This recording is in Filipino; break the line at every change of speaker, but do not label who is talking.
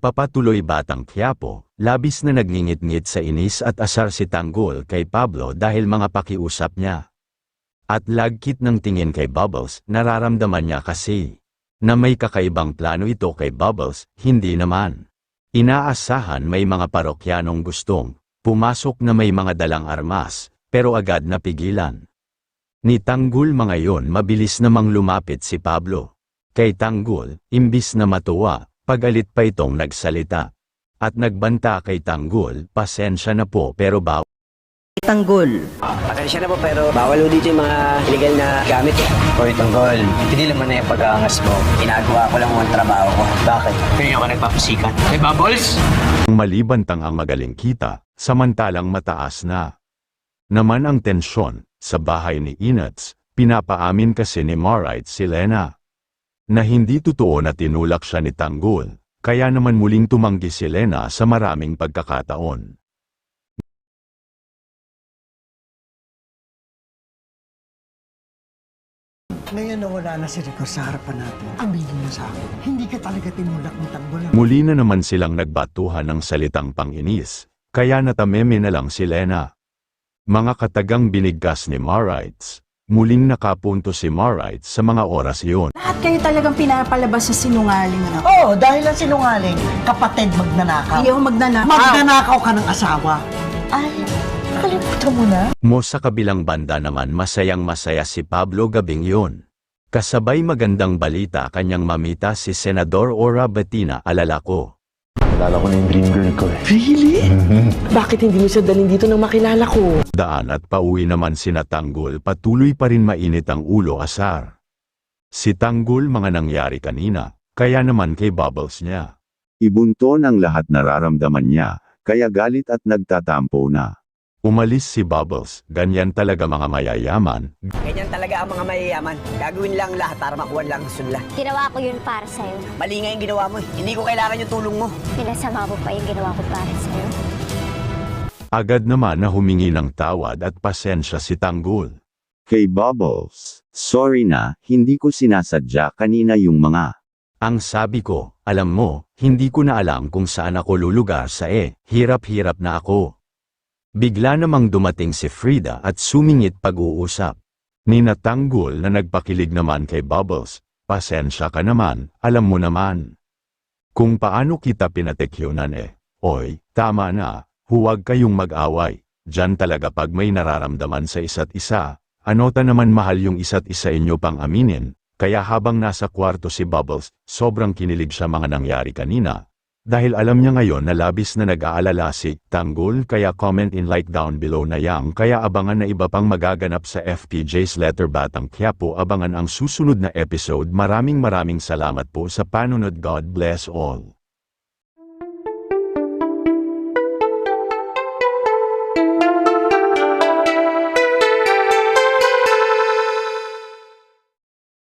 Nagpapatuloy Batang Quiapo, labis na nagngingit-ngit sa inis at asar si Tanggol kay Pablo dahil mga pakiusap niya. At lagkit ng tingin kay Bubbles, nararamdaman niya kasi na may kakaibang plano ito kay Bubbles, hindi naman. Inaasahan may mga parokyanong gustong pumasok na may mga dalang armas, pero agad napigilan ni Tanggol. Mga yon mabilis namang lumapit si Pablo kay Tanggol, imbis na matuwa, pagalit pa itong nagsalita. At nagbanta kay Tanggol, pasensya na po pero
Tanggol.
Pasensya na po pero bawal ho dito yung mga illegal na gamit eh.
Hoy, Tanggol, tigilan mo na yung pag-aangas mo.
Ginagawa ko lang ang trabaho ko.
Bakit? Kaya ka nagpapasikat. Hey, Bubbles!
malibantang ang magaling kita, samantalang mataas na naman ang tensyon sa bahay ni Inats. Pinapaamin kasi ni Marite si Lena na hindi totoo na tinulak siya ni Tanggol, kaya naman muling tumanggi si Lena sa maraming pagkakataon.
Ngayon na wala na si Rico sa harapan natin. Aminin mo sa akin, hindi ka talaga tinulak ng Tanggol.
Muli na naman silang nagbatuhan ng salitang panginis, kaya natameme na lang si Lena. Mga katagang binigkas ni Marite, muling nakapunto si Marite sa mga oras iyon.
Lahat kayo talagang pinapalabas sa sinungaling.
Oo, dahil lang sinungaling, kapatid magnanakaw.
Ayaw magnanakaw.
Magnanakaw ka ng asawa. Ay, nakalimutan mo na.
Sa kabilang banda naman masayang-masaya si Pablo gabing yun. Kasabay magandang balita kanyang mamita si Senador Ora Batina. Alala ko.
Alala ko na yung dream girl ko eh.
Really? Bakit hindi mo siya dalhin dito nang makilala ko?
Daan at pauwi naman sina Tanggol, patuloy pa rin mainit ang ulo asar. Si Tanggol mga nangyari kanina, kaya naman kay Bubbles niya. Ibunto ng lahat nararamdaman niya, kaya galit at nagtatampo na. Umalis si Bubbles, ganyan talaga mga mayayaman.
Ganyan talaga ang mga mayayaman. Gagawin lang lahat para makuha lang ang sunla.
Ginawa ko yun para sa'yo.
Mali nga yung ginawa mo eh. Hindi ko kailangan yung tulong mo.
Pinasama mo pa yung ginawa ko para sa'yo.
Agad naman na humingi ng tawad at pasensya si Tanggol. Kay Bubbles, sorry na, hindi ko sinasadya kanina yung mga. Ang sabi ko, alam mo, hindi ko na alam kung saan ako lulugar sa hirap-hirap na ako. Bigla namang dumating si Frida at sumingit pag-uusap ni Tanggol na nagpakilig naman kay Bubbles. Pasensya ka naman, alam mo naman kung paano kita pinatekyonan Oy, tama na, huwag kayong mag-away. Diyan talaga pag may nararamdaman sa isa't isa, anota naman mahal yung isa't isa inyo pang aminin. Kaya habang nasa kwarto si Bubbles, sobrang kinilig siya mga nangyari kanina. Dahil alam niya ngayon na labis na nag-aalala si Tanggol, kaya comment in like down below na yang, kaya abangan na iba pang magaganap sa FPJ's Letter Batang Quiapo. Abangan ang susunod na episode. Maraming salamat po sa panunod. God bless all.